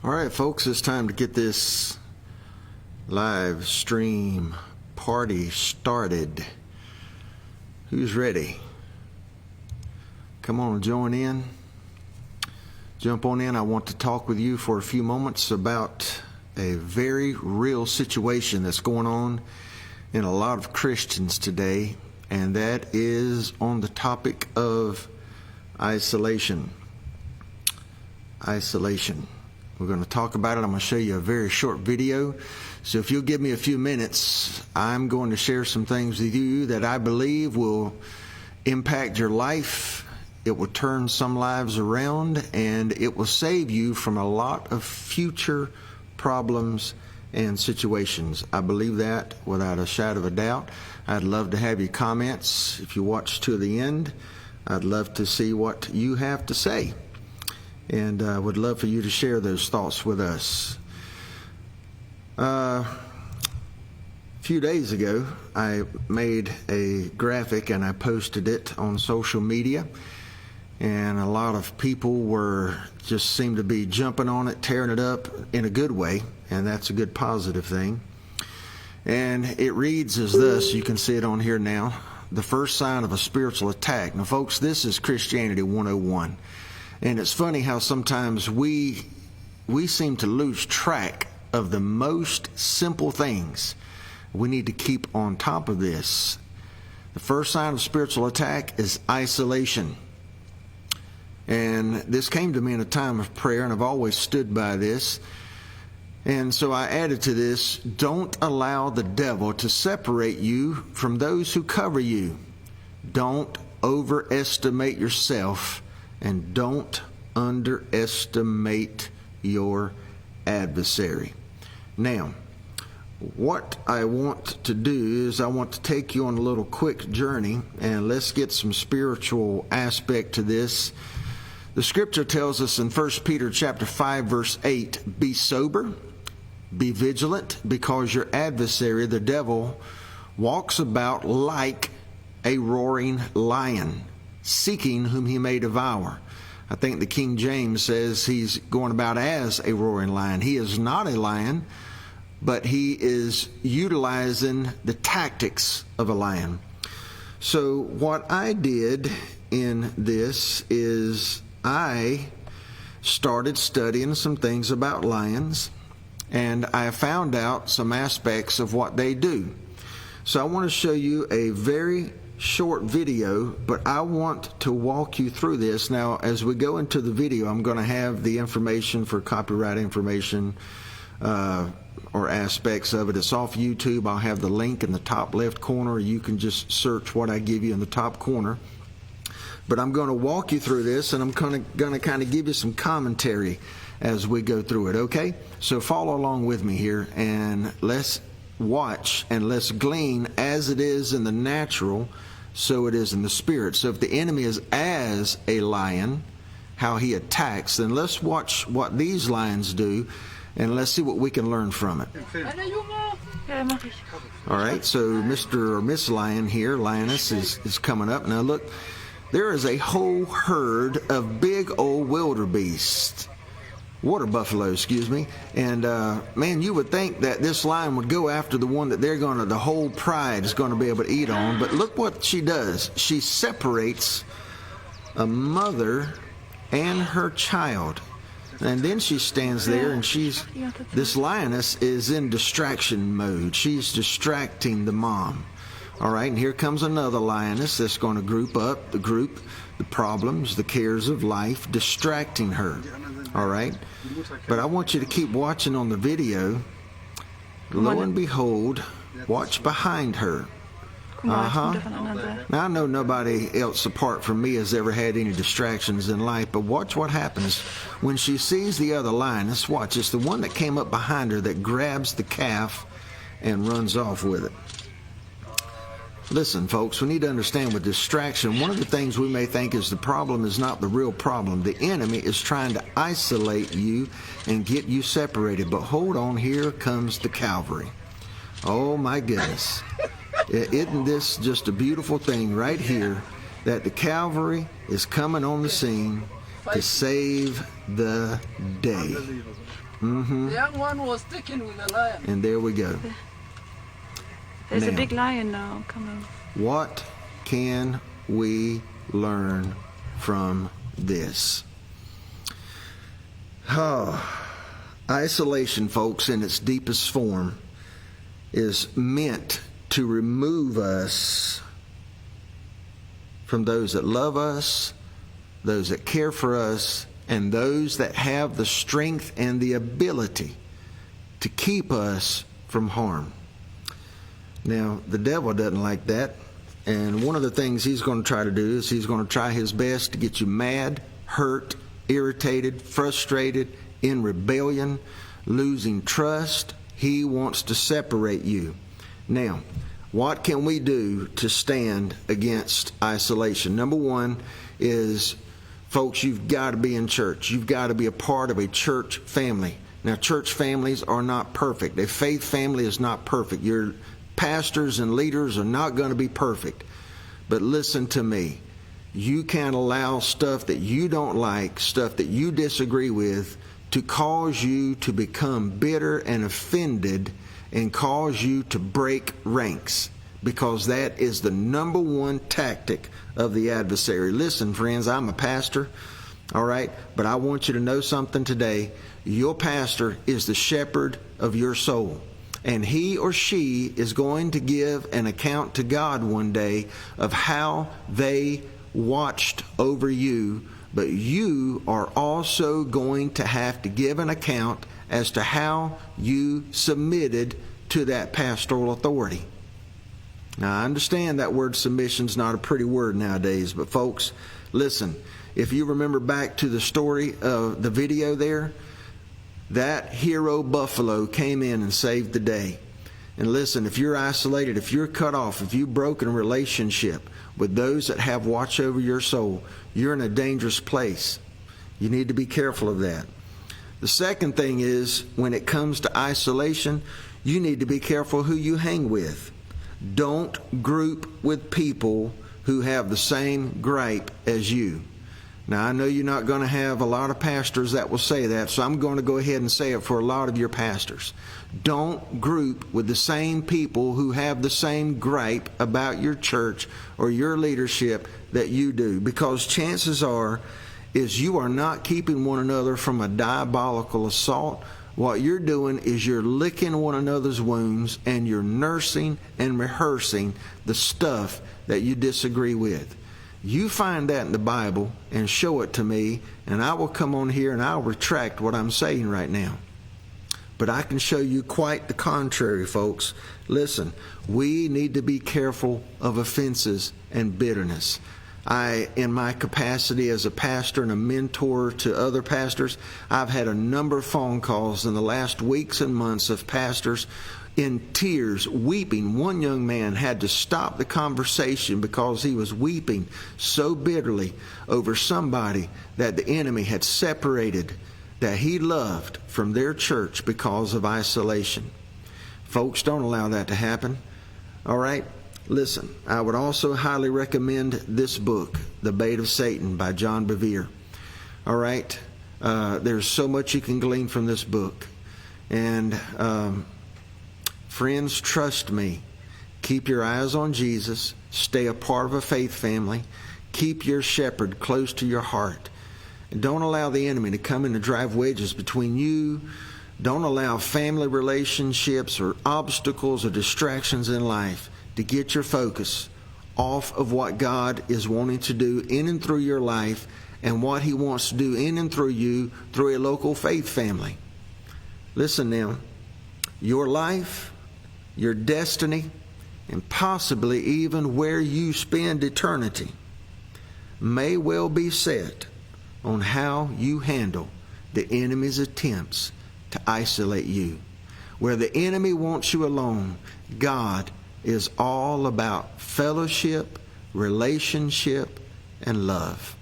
All right, folks, it's time to get this live stream party started. Who's ready? Come on and join in. Jump on in. I want to talk with you for a few moments about a very real situation that's going on in a lot of Christians today, and that is on the topic of isolation. Isolation. We're going to talk about it. I'm going to show you a very short video. So if you'll give me a few minutes, I'm going to share some things with you that I believe will impact your life. It will turn some lives around, and it will save you from a lot of future problems and situations. I believe that without a shadow of a doubt. I'd love to have your comments. If you watch to the end, I'd love to see what you have to say. And I would love for you to share those thoughts with us. A few days ago, I made a graphic and I posted it on social media. And a lot of people just seemed to be jumping on it, tearing it up in a good way. And that's a good positive thing. And it reads as thus, you can see it on here now, the first sign of a spiritual attack. Now folks, this is Christianity 101. And it's funny how sometimes we seem to lose track of the most simple things. We need to keep on top of this. The first sign of spiritual attack is isolation. And this came to me in a time of prayer, and I've always stood by this. And so I added to this, don't allow the devil to separate you from those who cover you. Don't overestimate yourself. And don't underestimate your adversary. Now, what I want to do is I want to take you on a little quick journey, and let's get some spiritual aspect to this. The scripture tells us in 1 Peter chapter 5, verse 8, be sober, be vigilant, because your adversary, the devil, walks about like a roaring lion, seeking whom he may devour. I think the King James says he's going about as a roaring lion. He is not a lion, but he is utilizing the tactics of a lion. So what I did in this is I started studying some things about lions, and I found out some aspects of what they do. So I want to show you a very short video, but I want to walk you through this. Now, as we go into the video, I'm going to have the information for copyright information or aspects of it. It's off YouTube. I'll have the link in the top left corner. You can just search what I give you in the top corner. But I'm going to walk you through this, and I'm going to kind of give you some commentary as we go through it, okay? So follow along with me here, and let's watch and let's glean as it is in the natural, so it is in the spirit. So if the enemy is as a lion, how he attacks, then let's watch what these lions do, and let's see what we can learn from it. All right, so Mr. or Miss Lion here, Lioness, is coming up. Now look, there is a whole herd of big old wildebeest. Water buffalo, excuse me. And man, you would think that this lion would go after the one that the whole pride is going to be able to eat on. But look what she does. She separates a mother and her child. And then she stands there, and this lioness is in distraction mode. She's distracting the mom. All right, and here comes another lioness that's going to group up the problems, the cares of life, distracting her. All right, but I want you to keep watching on the video. Lo and behold, watch behind her. Now I know nobody else apart from me has ever had any distractions in life, but watch what happens when she sees the other lioness. Watch, it's the one that came up behind her that grabs the calf and runs off with it. Listen, folks, we need to understand with distraction, one of the things we may think is the problem is not the real problem. The enemy is trying to isolate you and get you separated. But hold on, here comes the Calvary. Oh, my goodness. Isn't this just a beautiful thing right here, that the Calvary is coming on the scene to save the day. Mm-hmm. The young one was taken with a lion. And there we go. There's a Now, big lion now. Come on. what can we learn from this? Isolation, folks, in its deepest form, is meant to remove us from those that love us, those that care for us, and those that have the strength and the ability to keep us from harm. Now, the devil doesn't like that, and one of the things he's going to try to do is he's going to try his best to get you mad, hurt, irritated, frustrated, in rebellion, losing trust. He wants to separate you. Now, what can we do to stand against isolation? Number one is, folks, you've got to be in church. You've got to be a part of a church family. Now, church families are not perfect. A faith family is not perfect. Your pastors and leaders are not going to be perfect. But listen to me. You can't allow stuff that you don't like, stuff that you disagree with, to cause you to become bitter and offended and cause you to break ranks, because that is the number one tactic of the adversary. Listen, friends, I'm a pastor, all right, but I want you to know something today. Your pastor is the shepherd of your soul, and he or she is going to give an account to God one day of how they watched over you, but you are also going to have to give an account as to how you submitted to that pastoral authority. Now, I understand that word submission is not a pretty word nowadays, but folks, listen, if you remember back to the story of the video there, that hero buffalo came in and saved the day. And listen, if you're isolated, if you're cut off, if you've broken a relationship with those that have watch over your soul, you're in a dangerous place. You need to be careful of that. The second thing is, when it comes to isolation, you need to be careful who you hang with. Don't group with people who have the same gripe as you. Now, I know you're not going to have a lot of pastors that will say that, so I'm going to go ahead and say it for a lot of your pastors. Don't group with the same people who have the same gripe about your church or your leadership that you do, because chances are is you are not keeping one another from a diabolical assault. What you're doing is you're licking one another's wounds, and you're nursing and rehearsing the stuff that you disagree with. You find that in the Bible and show it to me, and I will come on here and I'll retract what I'm saying right now. But I can show you quite the contrary, folks. Listen, we need to be careful of offenses and bitterness. In my capacity as a pastor and a mentor to other pastors, I've had a number of phone calls in the last weeks and months of pastors in tears, weeping. One young man had to stop the conversation because he was weeping so bitterly over somebody that the enemy had separated, that he loved, from their church because of isolation. Folks, don't allow that to happen. All right? Listen, I would also highly recommend this book, The Bait of Satan by John Bevere. All right? There's so much you can glean from this book. And friends, trust me. Keep your eyes on Jesus. Stay a part of a faith family. Keep your shepherd close to your heart. And don't allow the enemy to come in and drive wedges between you. Don't allow family relationships or obstacles or distractions in life to get your focus off of what God is wanting to do in and through your life, and what He wants to do in and through you through a local faith family. Listen now, your life, your destiny, and possibly even where you spend eternity may well be set on how you handle the enemy's attempts to isolate you. Where the enemy wants you alone, God is all about fellowship, relationship, and love.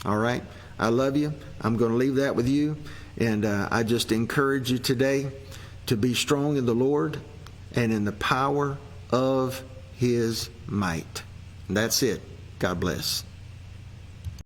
All right? I love you. I'm going to leave that with you. And I just encourage you today to be strong in the Lord and in the power of His might. And that's it. God bless.